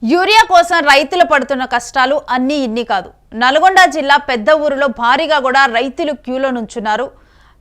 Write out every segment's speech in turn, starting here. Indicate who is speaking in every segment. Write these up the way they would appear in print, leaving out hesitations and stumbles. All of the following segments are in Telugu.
Speaker 1: యూరియా కోసం రైతులు పడుతున్న కష్టాలు అన్నీ ఇన్ని కాదు. నల్గొండ జిల్లా పెద్ద ఊరిలో భారీగా కూడా రైతులు క్యూలో నుంచున్నారు.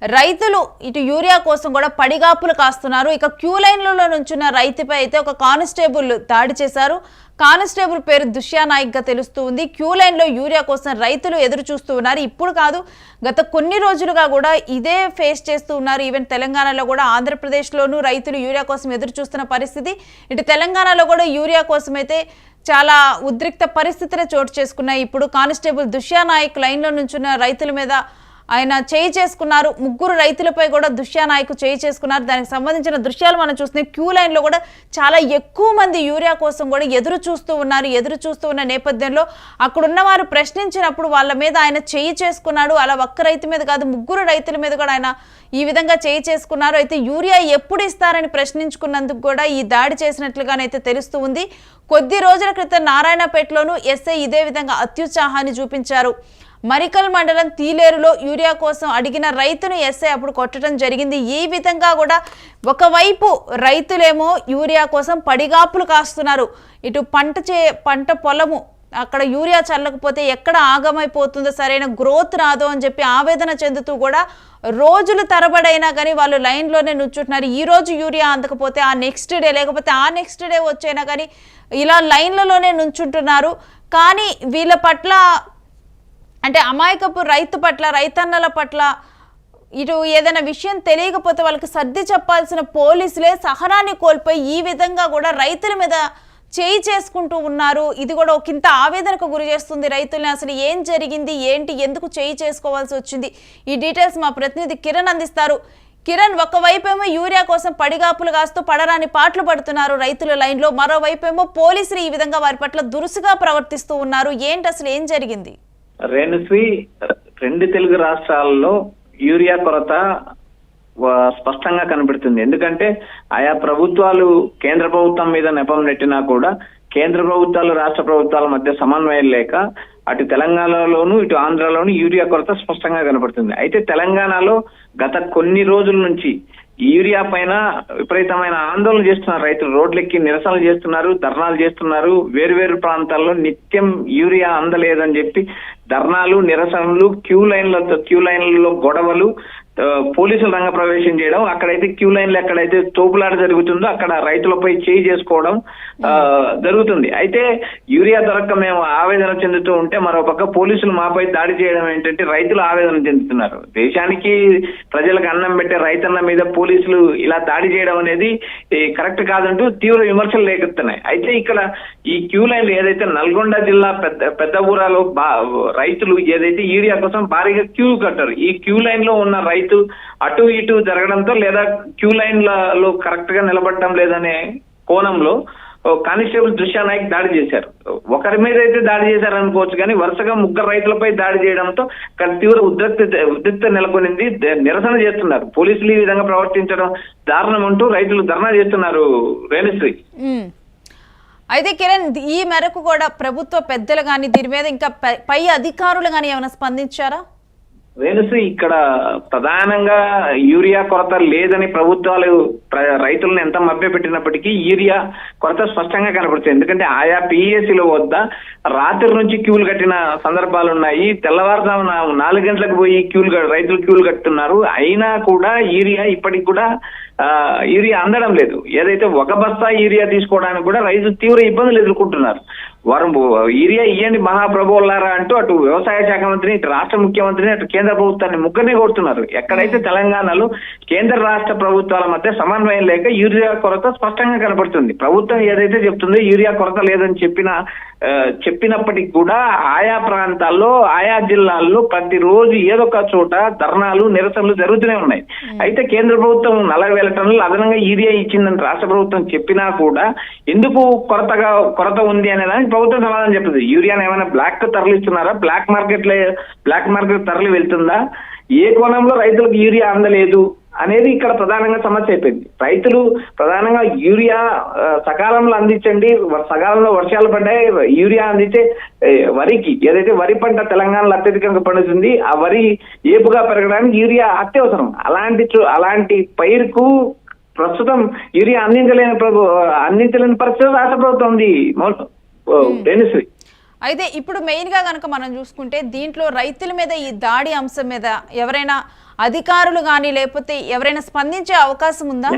Speaker 1: రైతులు ఇటు యూరియా కోసం కూడా పడిగాపులు కాస్తున్నారు. ఇక క్యూ లైన్లలో నుంచున్న రైతుపై అయితే ఒక కానిస్టేబుల్ దాడి చేశారు. కానిస్టేబుల్ పేరు దుష్యా నాయక్ గా తెలుస్తూ ఉంది. క్యూ లైన్ లో యూరియా కోసం రైతులు ఎదురు చూస్తూ ఉన్నారు. ఇప్పుడు కాదు, గత కొన్ని రోజులుగా కూడా ఇదే ఫేస్ చేస్తూ ఉన్నారు. ఈవెన్ తెలంగాణలో కూడా, ఆంధ్రప్రదేశ్లోనూ రైతులు యూరియా కోసం ఎదురు చూస్తున్న పరిస్థితి. ఇటు తెలంగాణలో కూడా యూరియా కోసం అయితే చాలా ఉద్రిక్త పరిస్థితులే చోటు చేసుకున్నాయి. ఇప్పుడు కానిస్టేబుల్ దుష్యా నాయక్ లైన్లో నుంచున్న రైతుల మీద ఆయన చేయి చేసుకున్నారు. ముగ్గురు రైతులపై కూడా దుష్యా నాయక్ చేయి చేసుకున్నారు. దానికి సంబంధించిన దృశ్యాలు మనం చూస్తున్నాం. క్యూ లైన్లో కూడా చాలా ఎక్కువ మంది యూరియా కోసం కూడా ఎదురు చూస్తూ ఉన్నారు. ఎదురు చూస్తూ ఉన్న నేపథ్యంలో అక్కడున్న వారు ప్రశ్నించినప్పుడు వాళ్ళ మీద ఆయన చేయి చేసుకున్నాడు. అలా ఒక్క రైతు మీద కాదు, ముగ్గురు రైతుల మీద కూడా ఆయన ఈ విధంగా చేయి చేసుకున్నారు. అయితే యూరియా ఎప్పుడు ఇస్తారని ప్రశ్నించుకున్నందుకు కూడా ఈ దాడి చేసినట్లుగానైతే తెలుస్తూ ఉంది. కొద్ది రోజుల క్రితం నారాయణపేటలోనూ ఎస్ఐ ఇదే విధంగా అత్యుత్సాహాన్ని చూపించారు. మరికల్ మండలం తీలేరులో యూరియా కోసం అడిగిన రైతును ఎస్ఐ అప్పుడు కొట్టడం జరిగింది. ఈ విధంగా కూడా ఒకవైపు రైతులేమో యూరియా కోసం పడిగాపులు కాస్తున్నారు. ఇటు పంట పొలము అక్కడ యూరియా చల్లకపోతే ఎక్కడ ఆగమైపోతుందో, సరైన గ్రోత్ రాదో అని చెప్పి ఆవేదన చెందుతూ కూడా రోజులు తరబడైనా కానీ వాళ్ళు లైన్లోనే నుంచుంటున్నారు. ఈ రోజు యూరియా అందకపోతే ఆ నెక్స్ట్ డే, లేకపోతే ఆ నెక్స్ట్ డే వచ్చైనా కానీ ఇలా లైన్లలోనే నుంచుంటున్నారు. కానీ వీళ్ళ పట్ల అంటే అమాయకపు రైతు పట్ల, రైతన్నల పట్ల ఇటు ఏదైనా విషయం తెలియకపోతే వాళ్ళకి సర్ది చెప్పాల్సిన పోలీసులే సహనాన్ని కోల్పోయి ఈ విధంగా కూడా రైతుల మీద చేయి చేసుకుంటూ ఉన్నారు. ఇది కూడా ఒకంత ఆవేదనకు గురి చేస్తుంది రైతుల్ని. అసలు ఏం జరిగింది, ఏంటి, ఎందుకు చేయి చేసుకోవాల్సి వచ్చింది, ఈ డీటెయిల్స్ మా ప్రతినిధి కిరణ్ అందిస్తారు. కిరణ్, ఒకవైపేమో యూరియా కోసం పడిగాపులు కాస్తూ పడరాని పాటలు పడుతున్నారు రైతుల లైన్లో, మరోవైపేమో పోలీసులు ఈ విధంగా వారి పట్ల దురుసుగా ప్రవర్తిస్తూ ఉన్నారు. ఏంటి అసలు ఏం జరిగింది?
Speaker 2: రేణుశ్రీ, రెండు తెలుగు రాష్ట్రాల్లో యూరియా కొరత స్పష్టంగా కనబడుతుంది. ఎందుకంటే ఆయా ప్రభుత్వాలు కేంద్ర ప్రభుత్వం మీద నెపం నెట్టినా కూడా కేంద్ర ప్రభుత్వాలు రాష్ట్ర ప్రభుత్వాల మధ్య సమన్వయం లేక అటు తెలంగాణలోను ఇటు ఆంధ్రలోను యూరియా కొరత స్పష్టంగా కనబడుతుంది. అయితే తెలంగాణలో గత కొన్ని రోజుల నుంచి యూరియా పైన విపరీతమైన ఆందోళన చేస్తున్నారు రైతులు. రోడ్లెక్కి నిరసనలు చేస్తున్నారు, ధర్నాలు చేస్తున్నారు. వేరు ప్రాంతాల్లో నిత్యం యూరియా అందలేదని చెప్పి ధర్నాలు, నిరసనలు, క్యూ లైన్లలో గొడవలు, పోలీసులు రంగ ప్రవేశం చేయడం, అక్కడైతే క్యూ లైన్లు ఎక్కడైతే తోపులాట జరుగుతుందో అక్కడ రైతులపై చేయి చేసుకోవడం జరుగుతుంది. అయితే యూరియా దొరక్క మేము ఆవేదన చెందుతూ ఉంటే మరోపక్క పోలీసులు మాపై దాడి చేయడం ఏంటంటే రైతులు ఆవేదన చెందుతున్నారు. దేశానికి ప్రజలకు అన్నం పెట్టే రైతన్న మీద పోలీసులు ఇలా దాడి చేయడం అనేది కరెక్ట్ కాదంటూ తీవ్ర విమర్శలు లేకెత్తున్నాయి. అయితే ఇక్కడ ఈ క్యూ లైన్లు ఏదైతే నల్గొండ జిల్లా పెద్ద ఊరాలో రైతులు ఏదైతే యూరియా కోసం భారీగా క్యూ కట్టారు, ఈ క్యూ లైన్ లో ఉన్న రైతు అటు ఇటు జరగడంతో లేదా క్యూ లైన్లలో కరెక్ట్ గా నిలబడటం లేదనే కోణంలో కానిస్టేబుల్ దుష్యా నాయక్ దాడి చేశారు. ఒకరి మీద అయితే దాడి చేశారు అనుకోవచ్చు, కానీ వరుసగా ముగ్గురు రైతులపై దాడి చేయడంతో తీవ్ర ఉద్రిక్త నెలకొనింది. నిరసన చేస్తున్నారు. పోలీసులు ఈ విధంగా ప్రవర్తించడం దారుణం అంటూ రైతులు ధర్నా చేస్తున్నారు. రేణుశ్రీ,
Speaker 1: అయితే కిరణ్, ఈ మేరకు కూడా ప్రభుత్వ పెద్దలు కానీ దీని మీద ఇంకా పై అధికారులు కానీ ఏమైనా స్పందించారా?
Speaker 2: రేణుశ్రీ, ఇక్కడ ప్రధానంగా యూరియా కొరత లేదని ప్రభుత్వాలు రైతులను ఎంత మభ్యపెట్టినప్పటికీ యూరియా కొరత స్పష్టంగా కనబడుతుంది. ఎందుకంటే ఆయా పిఎస్సీల వద్ద రాత్రి నుంచి క్యూలు కట్టిన సందర్భాలు ఉన్నాయి. తెల్లవారుజామున 4 గంటలకు పోయి రైతులు క్యూలు కట్టున్నారు. అయినా కూడా యూరియా ఇప్పటికి కూడా యూరియా అందడం లేదు. ఏదైతే ఒక బస్తా యూరియా తీసుకోవడానికి కూడా రైతులు తీవ్ర ఇబ్బందులు ఎదుర్కొంటున్నారు. వారు యూరియా ఇయ్యండి మహాప్రభువులారా అంటూ అటు వ్యవసాయ శాఖ మంత్రిని, ఇటు రాష్ట్ర ముఖ్యమంత్రిని, అటు కేంద్ర ప్రభుత్వాన్ని ముగ్గురిని కోరుతున్నారు. ఎక్కడైతే తెలంగాణలో కేంద్ర రాష్ట్ర ప్రభుత్వాల మధ్య సమన్వయం లేక యూరియా కొరత స్పష్టంగా కనబడుతుంది. ప్రభుత్వం ఏదైతే చెప్తుందో యూరియా కొరత లేదని చెప్పినప్పటికీ కూడా ఆయా ప్రాంతాల్లో, ఆయా జిల్లాల్లో ప్రతిరోజు ఏదో ఒక చోట ధర్నాలు, నిరసనలు జరుగుతూనే ఉన్నాయి. అయితే కేంద్ర ప్రభుత్వం 40,000 టన్నులు అదనంగా యూరియా ఇచ్చిందని రాష్ట్ర ప్రభుత్వం చెప్పినా కూడా ఎందుకు కొరత ఉంది అనే దానికి ప్రభుత్వం సమాధానం చెప్తుంది. యూరియాను ఏమైనా బ్లాక్ తరలిస్తున్నారా, బ్లాక్ మార్కెట్ తరలి వెళ్తుందా, ఏ కోణంలో రైతులకు యూరియా అందలేదు అనేది ఇక్కడ ప్రధానంగా సమస్య అయిపోయింది. రైతులు ప్రధానంగా యూరియా సకాలంలో అందించండి, సకాలంలో వర్షాలు పడ్డాయి, యూరియా అందించే వరికి, ఏదైతే వరి పంట తెలంగాణలో అత్యధికంగా పండుతుంది, ఆ వరి ఏపుగా పెరగడానికి యూరియా అత్యవసరం. అలాంటి పైరుకు ప్రస్తుతం యూరియా అందించలేని పరిస్థితి రాష్ట్ర ప్రభుత్వం ఉంది. ధనుశ్రీ.
Speaker 1: అయితే ఇప్పుడు మెయిన్గా కనుక మనం చూసుకుంటే దీంట్లో రైతుల మీద ఈ దాడి అంశం మీద ఎవరైనా అధికారులు కానీ లేకపోతే ఎవరైనా స్పందించే అవకాశం ఉందా?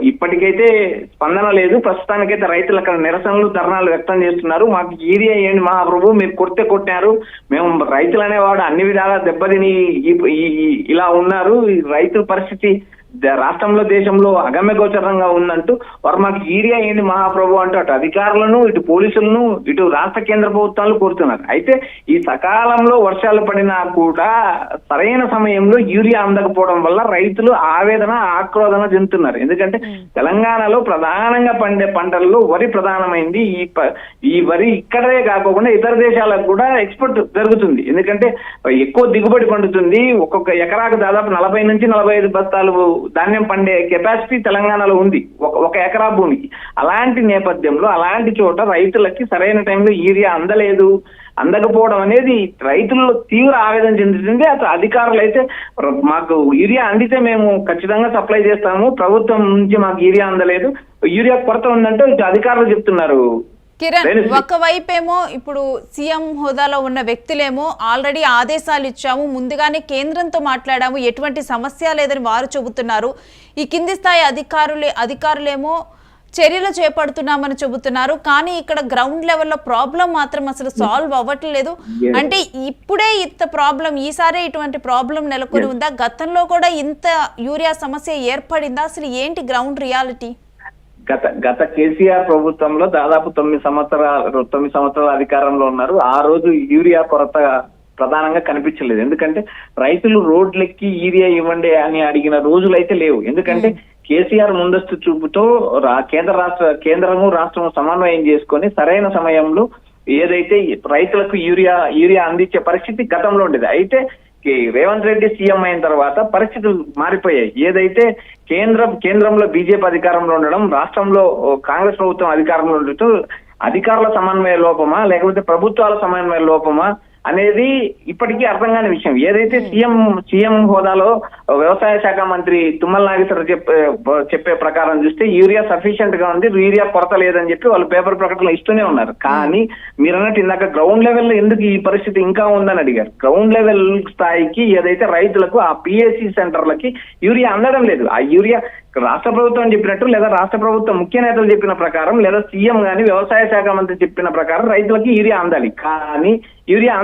Speaker 2: ఇప్పటికైతే స్పందన లేదు. ప్రస్తుతానికైతే రైతులు అక్కడ నిరసనలు ధర్నాలు వ్యక్తం చేస్తున్నారు. మాకు యూరియా ఏంటి మహాప్రభు, మీరు కొట్టారు, మేము రైతులు అనేవాడు అన్ని విధాలా దెబ్బతిని ఇలా ఉన్నారు, రైతుల పరిస్థితి రాష్ట్రంలో దేశంలో అగమ్య గోచరంగా ఉందంటూ వారు మాకు యూరియా ఏంటి మహాప్రభు అంటూ అటు అధికారులను ఇటు పోలీసులను ఇటు రాష్ట్ర కేంద్ర ప్రభుత్వాలు కోరుతున్నారు. అయితే ఈ సకాలంలో వర్షాలు పడినా కూడా సరైన సమయంలో యూరియా అందకపోవడం వల్ల రైతులు ఆవేదన ఆక్రోధన చెందుతున్నారు. ఎందుకంటే తెలంగాణలో ప్రధానంగా పండే పంటల్లో వరి ప్రధానమైంది. ఈ వరి ఇక్కడే కాకుండా ఇతర దేశాలకు కూడా ఎక్స్పోర్ట్ జరుగుతుంది. ఎందుకంటే ఎక్కువ దిగుబడి పండుతుంది. ఒక్కొక్క ఎకరాకు దాదాపు 40 నుంచి 45 బస్తాలు ధాన్యం పండే కెపాసిటీ తెలంగాణలో ఉంది ఒక ఎకరా భూమికి. అలాంటి నేపథ్యంలో అలాంటి చోట రైతులకి సరైన టైంలో యూరియా అందకపోవడం అనేది రైతుల్లో తీవ్ర ఆవేదన చెందుతుంది. అసలు అధికారులు అయితే మాకు యూరియా అందితే మేము ఖచ్చితంగా సప్లై చేస్తాము, ప్రభుత్వం నుంచి మాకు యూరియా అందలేదు, యూరియా కొరత ఉందంటే ఇటు అధికారులు చెప్తున్నారు.
Speaker 1: కిరణ్, ఒకవైపేమో ఇప్పుడు సీఎం హోదాలో ఉన్న వ్యక్తులేమో ఆల్రెడీ ఆదేశాలు ఇచ్చాము, ముందుగానే కేంద్రంతో మాట్లాడాము, ఎటువంటి సమస్య లేదని వారు చెబుతున్నారు. ఈ కింది స్థాయి అధికారులేమో చర్యలు చేపడుతున్నామని చెబుతున్నారు. కానీ ఇక్కడ గ్రౌండ్ లెవెల్లో ప్రాబ్లం మాత్రం అసలు సాల్వ్ అవ్వట్లేదు. అంటే ఇప్పుడే ఇంత ప్రాబ్లం, ఈసారి ఇటువంటి ప్రాబ్లం నెలకొని ఉందా? గతంలో కూడా ఇంత యూరియా సమస్య ఏర్పడిందా? అసలు ఏంటి గ్రౌండ్ రియాలిటీ?
Speaker 2: గత కేసీఆర్ ప్రభుత్వంలో దాదాపు 9 సంవత్సరాల అధికారంలో ఉన్నారు. ఆ రోజు యూరియా కొరత ప్రధానంగా కనిపించలేదు. ఎందుకంటే రైతులు రోడ్లెక్కి యూరియా ఇవ్వండి అని అడిగిన రోజులు అయితే లేవు. ఎందుకంటే కేసీఆర్ ముందస్తు చూపుతో కేంద్రము రాష్ట్రము సమన్వయం చేసుకొని సరైన సమయంలో ఏదైతే రైతులకు యూరియా అందించే పరిస్థితి గతంలో ఉండేది. అయితే రేవంత్ రెడ్డి సీఎం అయిన తర్వాత పరిస్థితులు మారిపోయాయి. ఏదైతే కేంద్రంలో బీజేపీ అధికారంలో ఉండడం, రాష్ట్రంలో కాంగ్రెస్ ప్రభుత్వం అధికారంలో ఉండటం, అధికారుల సమన్వయ లోపమా లేకపోతే ప్రభుత్వాల సమన్వయ లోపమా అనేది ఇప్పటికీ అర్థం కాని విషయం. ఏదైతే సీఎం హోదాలో వ్యవసాయ శాఖ మంత్రి తుమ్మల నాగేశ్వరరావు చెప్పే ప్రకారం చూస్తే యూరియా సఫిషియెంట్ గా ఉంది, యూరియా కొరత లేదని చెప్పి వాళ్ళు పేపర్ ప్రకటనలు ఇస్తూనే ఉన్నారు. కానీ మీరు అన్నట్టు ఇందాక గ్రౌండ్ లెవెల్లో ఎందుకు ఈ పరిస్థితి ఇంకా ఉందని అడిగారు. గ్రౌండ్ లెవెల్ స్థాయికి ఏదైతే రైతులకు ఆ పిఎస్సి సెంటర్లకి యూరియా అందడం లేదు. ఆ యూరియా రాష్ట్ర ప్రభుత్వం చెప్పినట్టు లేదా రాష్ట్ర ప్రభుత్వం ముఖ్య నేతలు చెప్పిన ప్రకారం లేదా సీఎం గాని వ్యవసాయ శాఖ మంత్రి చెప్పిన ప్రకారం రైతులకి యూరియా అందాలి. కానీ యూరియా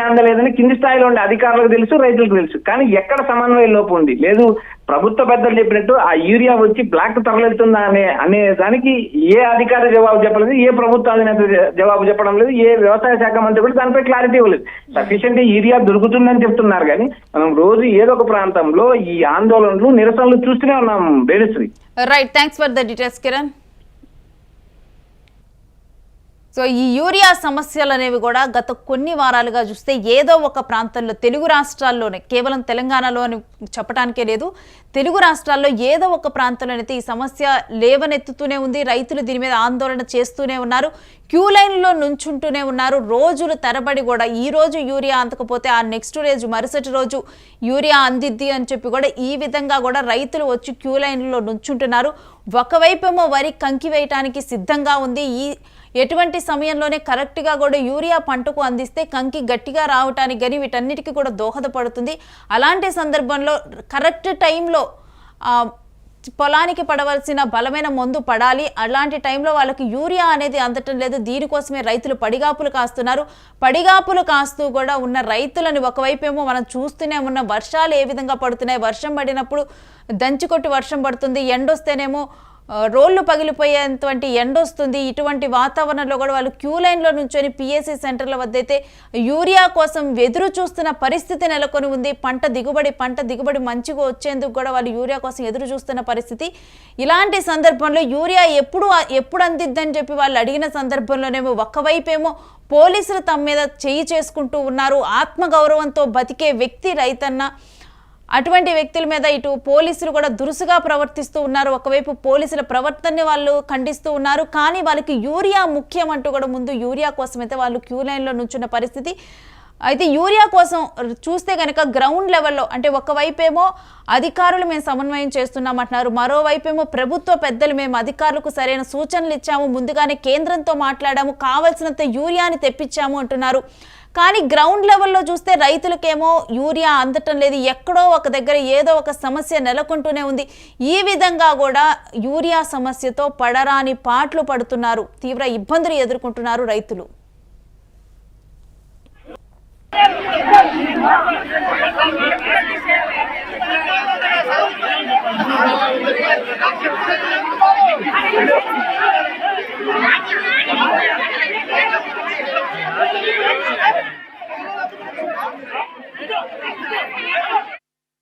Speaker 2: అందలేదని కింది స్థాయిలో ఉండే అధికారులకు తెలుసు, రైతులకు తెలుసు. కానీ ఎక్కడ సమన్వయ లోపం ఉంది? లేదు, ప్రభుత్వ పెద్దలు చెప్పినట్టు ఆ యూరియా వచ్చి బ్లాక్ తరలిస్తుందా అనే దానికి ఏ అధికారి జవాబు చెప్పలేదు, ఏ ప్రభుత్వ అధినేత జవాబు చెప్పడం లేదు, ఏ వ్యవసాయ శాఖ మంత్రి కూడా దానిపై క్లారిటీ ఇవ్వలేదు. సఫిషియెంట్ యూరియా దొరుకుతుందని చెప్తున్నారు కానీ మనం రోజు ఏదో ఒక ప్రాంతంలో ఈ ఆందోళనలు నిరసనలు చూస్తూనే ఉన్నాం. Dhanushree.
Speaker 1: Right, thanks for the details Kiran. So ఈ యూరియా సమస్యలు అనేవి కూడా గత కొన్ని వారాలుగా చూస్తే ఏదో ఒక ప్రాంతంలో తెలుగు రాష్ట్రాల్లోనే, కేవలం తెలంగాణలో అని చెప్పడానికే లేదు, తెలుగు రాష్ట్రాల్లో ఏదో ఒక ప్రాంతంలోనైతే ఈ సమస్య లేవనెత్తుతూనే ఉంది. రైతులు దీని మీద ఆందోళన చేస్తూనే ఉన్నారు, క్యూ లైన్లో నుంచుంటూనే ఉన్నారు. రోజులు తరబడి కూడా ఈ రోజు యూరియా అందకపోతే ఆ నెక్స్ట్ రోజు మరుసటి రోజు యూరియా అందిద్ది అని చెప్పి కూడా ఈ విధంగా కూడా రైతులు వచ్చి క్యూ లైన్లో నుంచుంటున్నారు. ఒకవైపేమో వరి కంకి వేయటానికి సిద్ధంగా ఉంది. ఎటువంటి సమయంలోనే కరెక్ట్గా కూడా యూరియా పంటకు అందిస్తే కంకి గట్టిగా రావటానికి కానీ వీటన్నిటికీ కూడా దోహదపడుతుంది. అలాంటి సందర్భంలో కరెక్ట్ టైంలో పొలానికి పడవలసిన బలమైన మందు పడాలి. అలాంటి టైంలో వాళ్ళకి యూరియా అనేది అందటం లేదు. దీనికోసమే రైతులు పడిగాపులు కాస్తున్నారు. పడిగాపులు కాస్తూ కూడా ఉన్న రైతులను ఒకవైపేమో మనం చూస్తూనే ఉన్న వర్షాలు ఏ విధంగా పడుతున్నాయి. వర్షం పడినప్పుడు దంచికొట్టి వర్షం పడుతుంది, ఎండొస్తేనేమో రోళ్లు పగిలిపోయేటువంటి ఎండ వస్తుంది. ఇటువంటి వాతావరణంలో కూడా వాళ్ళు క్యూ లైన్లో నుంచొని పిఎస్సి సెంటర్ల వద్ద అయితే యూరియా కోసం ఎదురు చూస్తున్న పరిస్థితి నెలకొని ఉంది. పంట దిగుబడి మంచిగా వచ్చేందుకు కూడా వాళ్ళు యూరియా కోసం ఎదురు చూస్తున్న పరిస్థితి. ఇలాంటి సందర్భంలో యూరియా ఎప్పుడు అందిద్దని చెప్పి వాళ్ళు అడిగిన సందర్భంలోనేమో ఒక్కవైపేమో పోలీసులు తమ మీద చేయి చేసుకుంటూ ఉన్నారు. ఆత్మగౌరవంతో బతికే వ్యక్తి రైతన్న. అటువంటి వ్యక్తుల మీద ఇటు పోలీసులు కూడా దురుసుగా ప్రవర్తిస్తూ ఉన్నారు. ఒకవైపు పోలీసుల ప్రవర్తనని వాళ్ళు ఖండిస్తూ ఉన్నారు. కానీ వాళ్ళకి యూరియా ముఖ్యం అంటూ కూడా ముందు యూరియా కోసం అయితే వాళ్ళు క్యూ లైన్లో నుంచున్న పరిస్థితి. అయితే యూరియా కోసం చూస్తే కనుక గ్రౌండ్ లెవెల్లో అంటే ఒకవైపేమో అధికారులు మేము సమన్వయం చేస్తున్నామంటున్నారు, మరోవైపేమో ప్రభుత్వ పెద్దలు మేము అధికారులకు సరైన సూచనలు ఇచ్చాము, ముందుగానే కేంద్రంతో మాట్లాడాము, కావలసినంత యూరియాని తెప్పించాము అంటున్నారు. కానీ గ్రౌండ్ లెవెల్లో చూస్తే రైతులకేమో యూరియా అందటం లేదు, ఎక్కడో ఒక దగ్గర ఏదో ఒక సమస్య నెలకొంటూనే ఉంది. ఈ విధంగా కూడా యూరియా సమస్యతో పడరాని పాట్లు పడుతున్నారు, తీవ్ర ఇబ్బందులు ఎదుర్కొంటున్నారు రైతులు.